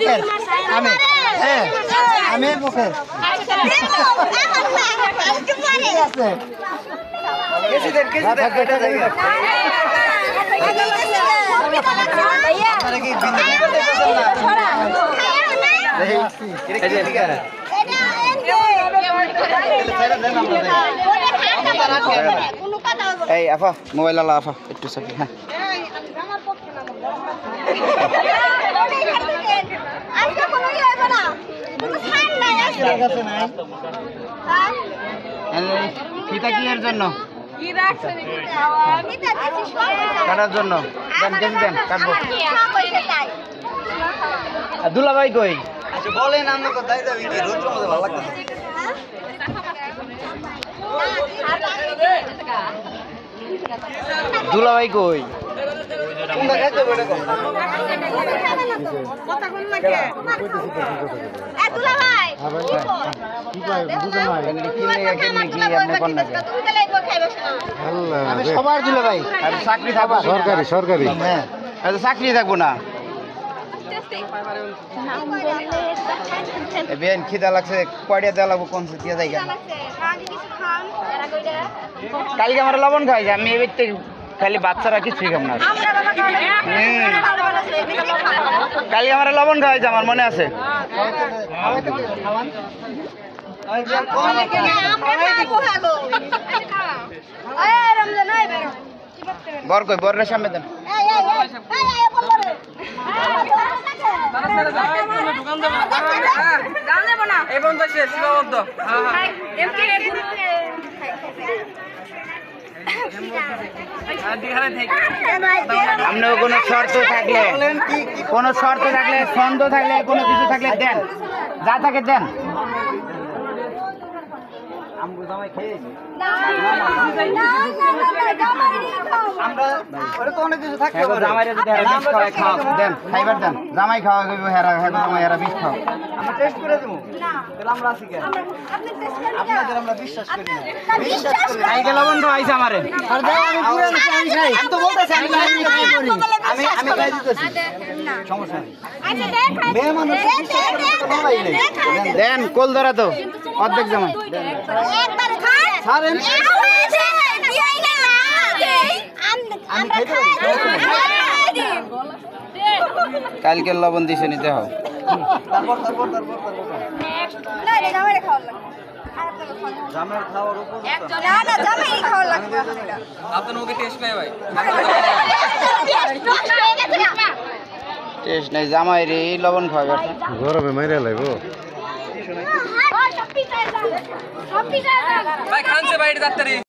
বকের আমি আমি বকের আছে কেসিদের কেটা জায়গা আপনারা কি বিন্দু করতে পছন্দ না এই আফা মোবাইল আলা আফা একটু সাথে হ্যাঁ ফিতা কি এর জন্য কাটার জন্য দেন কেজি দেন কাটবো দুলাভাই কই আচ্ছা বলেন আমরা কোথায় যাবি কি রোদ মধ্যে ভালো লাগতেছে দুলাভাই কই কোনটা খাইতে বড় কম কথা কোন লাগে এ দুলাভাই কি কই বুঝেন না কি লাগা কেমনি কি আপনি কোন না তুমি তো লাইব খাইবছ না আল্লাহ আমি সবার দুলাভাই আর চাকরি থাকবো সরকারি হ্যাঁ আচ্ছা চাকরি থাকবো না বেন খিদা লাগছে কয়টা দেওয়া লাগবো কোন দিয়া জায়গা কালকে আমার লবণ খাই আমি এবার খালি বাচ্চারা কিছুই খাম না কালকে আমার লবণ খাওয়াইছে আমার মনে আছে বর কই বরের সামনে দেন আপনার কোনো শর্ত থাকলে ছন্দ থাকলে কোনো কিছু থাকলে দেন যা থাকে দেন জামাই খাওয়া হেরা হেরা বিষ খাও আমরা টেস্ট করে দেবো আমরা আছি কেন আপনাদের আমরা বিশ্বাস করি না খাই গেল বন্ধু আইসা আমারে আর দাও আমি পুরো আমি খাই আমি তো বলতেছি আমি খাই আমি খাই দিতেছি সমস্যা নেই আচ্ছা দেন মেয়ে মানুষ বিশ্বাস করে তো ভাই নেই দেন কোল ধরা তো অর্ধেক জামাই একবার খান ছাড়েন আমি খাইতে কালকে লবণ দিছে নিতে হবে তারপর না রে জামাই খাওয়া লাগবে জামাই খাওয়ার উপর না না জামাই খাওয়া লাগবে আপনি ওকে টেস্ট নাই ভাই টেস্ট নাই জামাই রে লবণ খাওয়া গরমে মাইরা লাইবো ভাই খানছে বাইরে ডাক্তারি